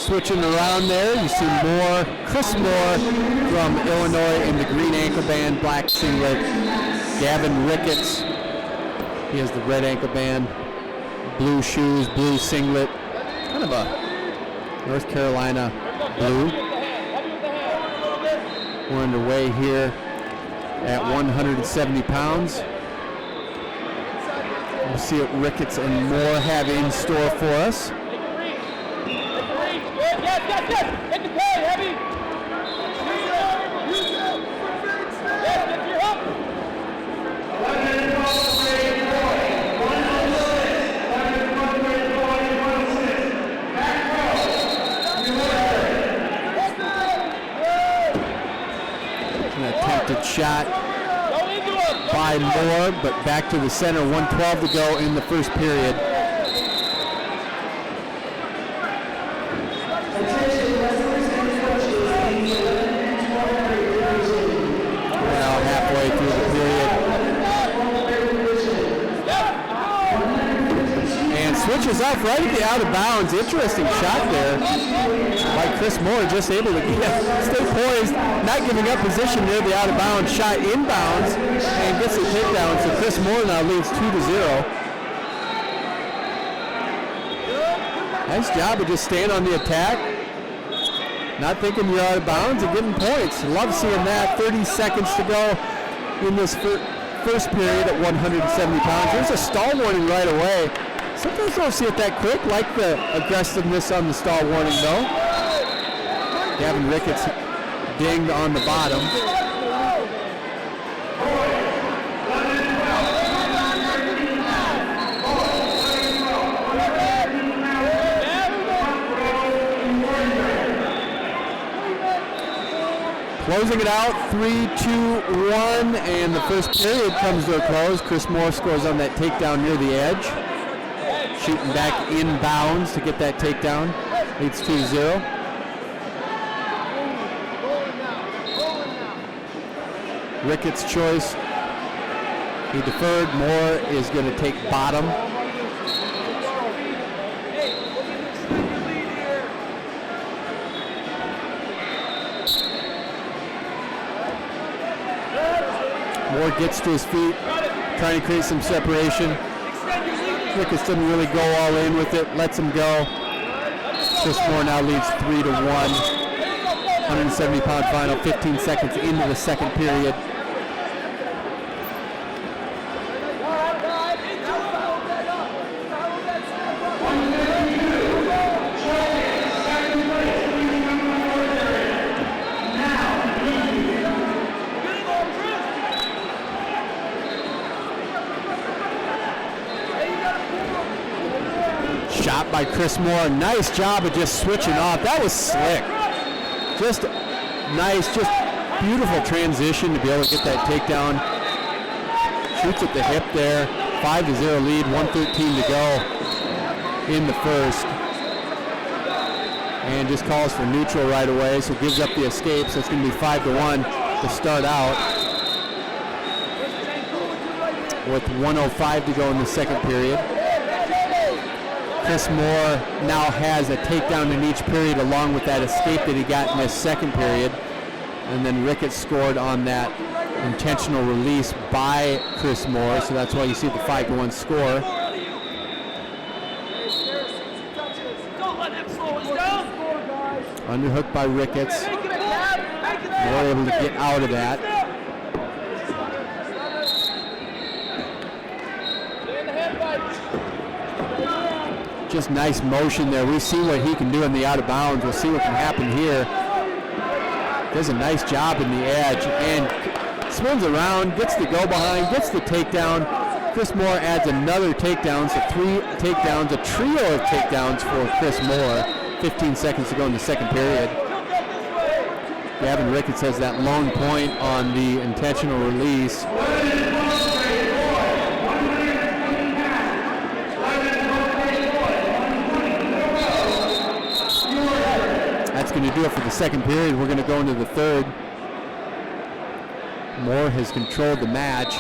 switching around there. You see Chris Moore from Illinois in the green ankle band, black singlet. Gavin Ricketts, he has the red ankle band, blue shoes, blue singlet, kind of a North Carolina blue. We're underway here at 170 pounds. We'll see what Ricketts and Moore have in store for us. An attempted shot by Moore, but back to the center. 1:12 to go in the first period. We're now halfway through the period. And switches up right at the out of bounds. Interesting shot there by Chris Moore, just able to stay poised, not giving up position near the out of bounds. Shot inbounds and gets the takedown. So Chris Moore now leads 2-0. Nice job of just staying on the attack, not thinking you're out of bounds and getting points. Love seeing that. 30 seconds to go in this first period at 170 pounds. There's a stall warning right away. Sometimes I don't see it that quick, like the aggressiveness on the stall warning though. Gavin Ricketts dinged on the bottom. Closing it out, 3-2-1, and the first period comes to a close. Chris Moore scores on that takedown near the edge. Shooting back inbounds to get that takedown. Leads 2-0. Ricketts' choice. He deferred. Moore is going to take bottom. Moore gets to his feet, trying to create some separation. Ricketts doesn't really go all in with it, lets him go. Chris Moore now leads 3-1. 170-pound final, 15 seconds into the second period. Shot by Chris Moore. Nice job of just switching off. That was slick. Just nice, just beautiful transition to be able to get that takedown. Shoots at the hip there. 5-0 lead, 1:13 to go in the first. And just calls for neutral right away, so gives up the escape. So it's going to be 5-1 to start out. With 1:05 to go in the second period. Chris Moore now has a takedown in each period along with that escape that he got in this second period. And then Ricketts scored on that intentional release by Chris Moore, so that's why you see the 5-1 score. Underhooked by Ricketts. Moore able to get out of that. Just nice motion there. We see what he can do in the out of bounds. We'll see what can happen here. Does a nice job in the edge and spins around, gets the go behind, gets the takedown. Chris Moore adds another takedown, so 3 takedowns, a trio of takedowns for Chris Moore. 15 seconds to go in the second period. Gavin Ricketts has that lone point on the intentional release. That's going to do it for the second period. We're going to go into the third. Moore has controlled the match.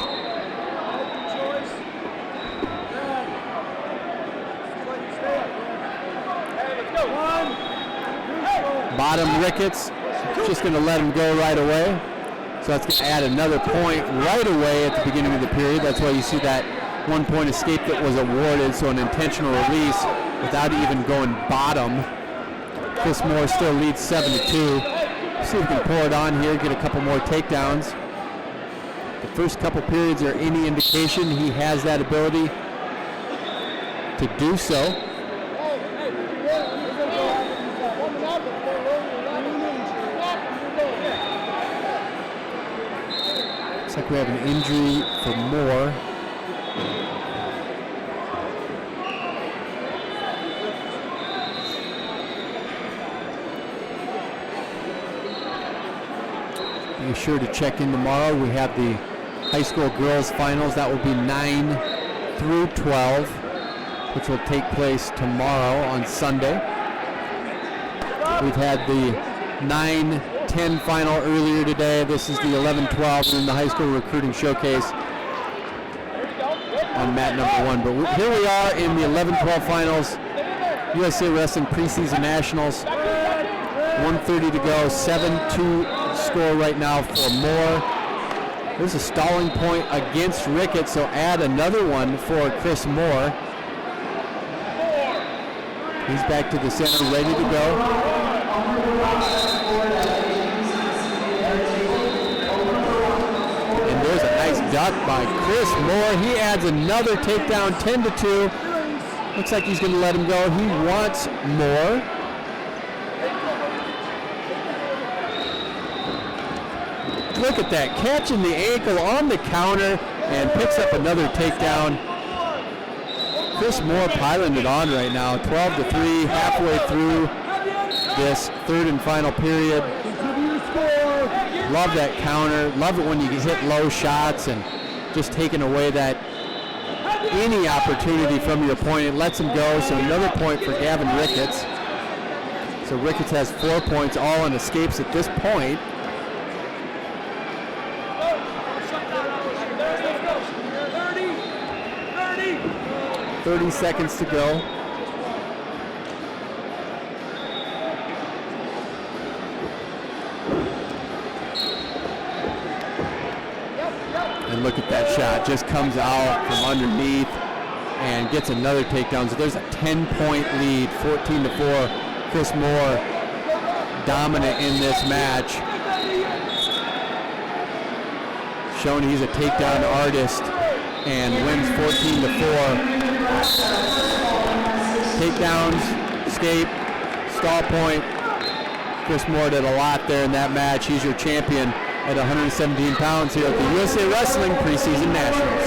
bottom. Ricketts just going to let him go right away. So that's going to add another point right away at the beginning of the period. That's why you see that 1 point escape that was awarded, so an intentional release without even going bottom. Chris Moore still leads 7-2. See if we can pour it on here, get a couple more takedowns. The first couple periods are any indication he has that ability to do so. Looks like we have an injury for Moore. Be sure to check in tomorrow. We have the high school girls finals. That will be 9 through 12, which will take place tomorrow on Sunday. We've had the 9-10 final earlier today. This is the 11-12 in the high school recruiting showcase on mat number 1. But here we are in the 11-12 finals. USA Wrestling Preseason Nationals. 1:30 to go. 7-2 score right now for Moore. There's a stalling point against Ricketts, so add another one for Chris Moore. He's back to the center, ready to go. And there's a nice duck by Chris Moore. He adds another takedown, 10-2. Looks like he's going to let him go. He wants more. Look at that, catching the ankle on the counter and picks up another takedown. Chris Moore piling it on right now, 12-3, halfway through this third and final period. Love that counter, love it when you hit low shots and just taking away that any opportunity from your opponent, lets him go. So another point for Gavin Ricketts. So Ricketts has 4 points, all on escapes at this point. 30 seconds to go. And look at that shot, just comes out from underneath and gets another takedown. So there's a 10-point lead, 14-4. Chris Moore dominant in this match. Showing he's a takedown artist and wins 14-4. Takedowns, escape, stall point. Chris Moore did a lot there in that match. He's your champion at 117 pounds here at the USA Wrestling Preseason Nationals.